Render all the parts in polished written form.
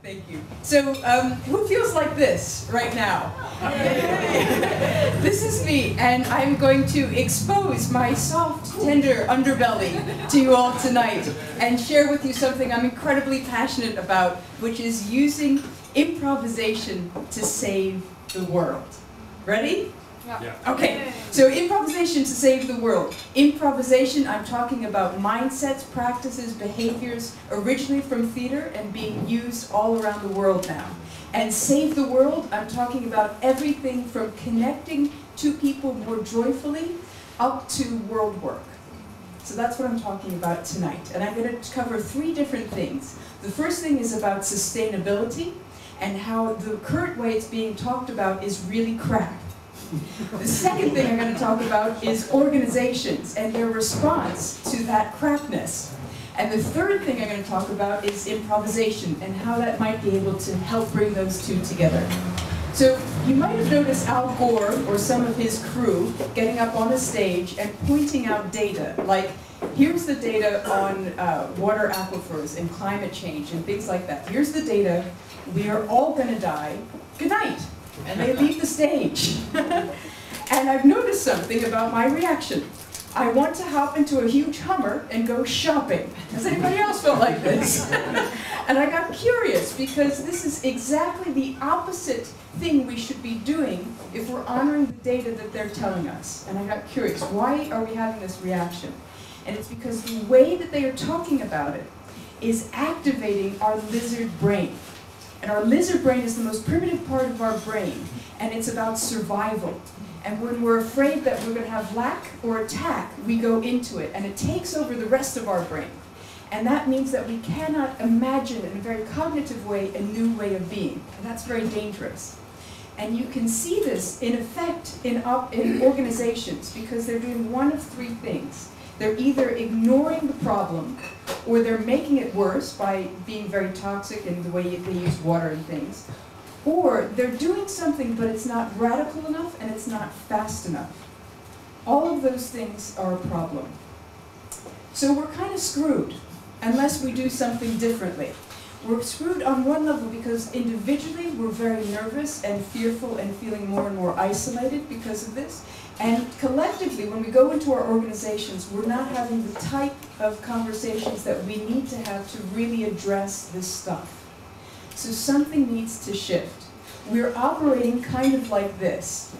Thank you. So, who feels like this right now? This is me, and I'm going to expose my soft, tender underbelly to you all tonight and share with you something I'm incredibly passionate about, which is using improvisation to save the world. Ready? Yeah. Okay, so improvisation to save the world. Improvisation, I'm talking about mindsets, practices, behaviors, originally from theater and being used all around the world now. And save the world, I'm talking about everything from connecting two people more joyfully up to world work. So that's what I'm talking about tonight. And I'm going to cover 3 different things. The first thing is about sustainability and how the current way it's being talked about is really crap. The second thing I'm going to talk about is organizations and their response to that crapness. And the third thing I'm going to talk about is improvisation and how that might be able to help bring those two together. So you might have noticed Al Gore or some of his crew getting up on a stage and pointing out data, like here's the data on water aquifers and climate change and things like that. Here's the data, we are all going to die, good night. And they leave the stage. And I've noticed something about my reaction. I want to hop into a huge Hummer and go shopping. Has anybody else felt like this? And I got curious because this is exactly the opposite thing we should be doing if we're honoring the data that they're telling us. And I got curious, why are we having this reaction? And it's because the way that they are talking about it is activating our lizard brain. And our lizard brain is the most primitive part of our brain, and it's about survival. And when we're afraid that we're going to have lack or attack, we go into it, and it takes over the rest of our brain. And that means that we cannot imagine in a very cognitive way a new way of being, and that's very dangerous. And you can see this in effect in organizations, because they're doing one of 3 things. They're either ignoring the problem, or they're making it worse by being very toxic in the way they use water and things, or they're doing something but it's not radical enough and it's not fast enough. All of those things are a problem. So we're kind of screwed unless we do something differently. We're screwed on one level because individually we're very nervous and fearful and feeling more and more isolated because of this. And collectively, when we go into our organizations, we're not having the type of conversations that we need to have to really address this stuff. So something needs to shift. We're operating kind of like this.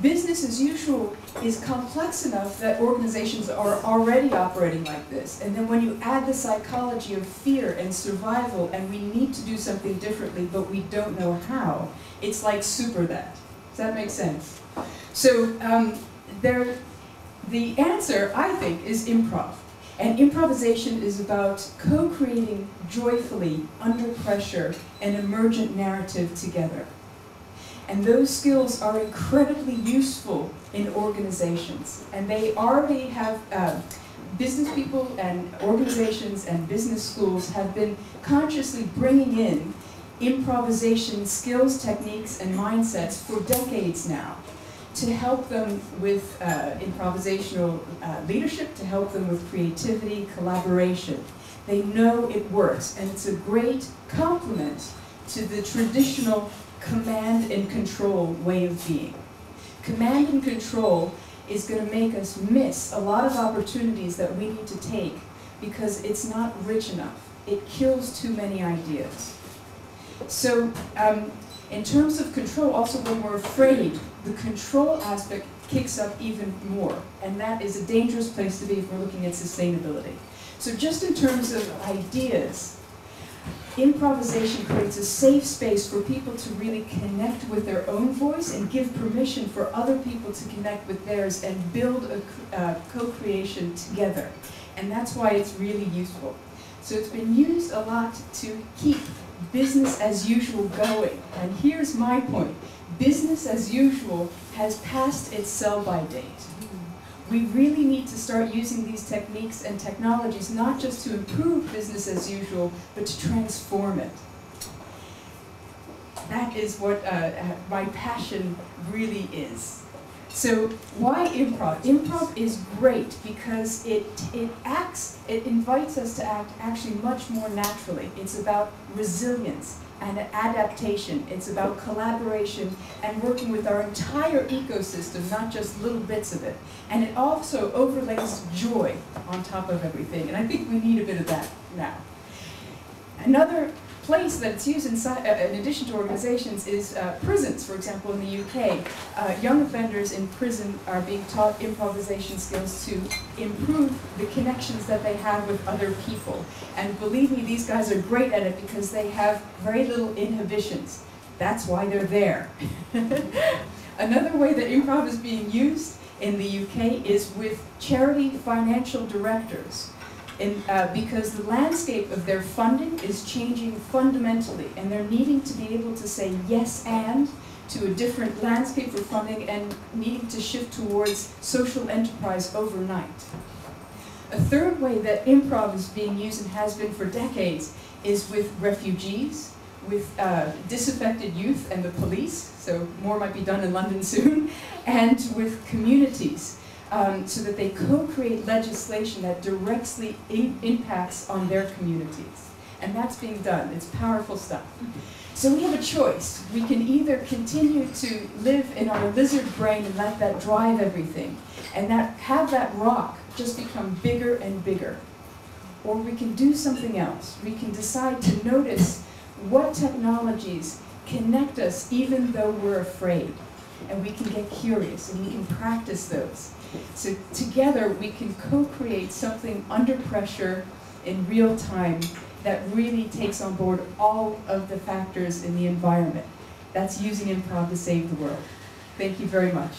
Business as usual is complex enough that organizations are already operating like this. And then when you add the psychology of fear and survival, and we need to do something differently, but we don't know how, it's like super that. Does that make sense? So the answer, I think, is improv. And improvisation is about co-creating joyfully, under pressure, an emergent narrative together. And those skills are incredibly useful in organizations. And they already have, business people and organizations and business schools have been consciously bringing in improvisation skills, techniques, and mindsets for decades now, to help them with improvisational leadership, to help them with creativity, collaboration. They know it works, and it's a great complement to the traditional command and control way of being. Command and control is going to make us miss a lot of opportunities that we need to take because it's not rich enough. It kills too many ideas. So in terms of control, also when we're afraid, the control aspect kicks up even more. And that is a dangerous place to be if we're looking at sustainability. So just in terms of ideas, improvisation creates a safe space for people to really connect with their own voice and give permission for other people to connect with theirs and build a co-creation together. And that's why it's really useful. So it's been used a lot to keep business as usual going. And here's my point. Business as usual has passed its sell-by date. We really need to start using these techniques and technologies not just to improve business as usual, but to transform it. That is what my passion really is. So why improv? Improv is great because it invites us to act actually much more naturally. It's about resilience and adaptation. It's about collaboration and working with our entire ecosystem, not just little bits of it. And it also overlays joy on top of everything. And I think we need a bit of that now. Another place that it's used inside, in addition to organizations, is prisons, for example, in the UK. Young offenders in prison are being taught improvisation skills to improve the connections that they have with other people. And believe me, these guys are great at it because they have very little inhibitions. That's why they're there. Another way that improv is being used in the UK is with charity financial directors. Because the landscape of their funding is changing fundamentally, and they're needing to be able to say yes and to a different landscape for funding and needing to shift towards social enterprise overnight. A third way that improv is being used and has been for decades is with refugees, with disaffected youth and the police, so more might be done in London soon, and with communities. So that they co-create legislation that directly impacts on their communities. And that's being done. It's powerful stuff. So we have a choice. We can either continue to live in our lizard brain and let that drive everything, and have that rock just become bigger and bigger. Or we can do something else. We can decide to notice what technologies connect us even though we're afraid. And we can get curious, and we can practice those. So together we can co-create something under pressure in real time that really takes on board all of the factors in the environment. That's using improv to save the world. Thank you very much.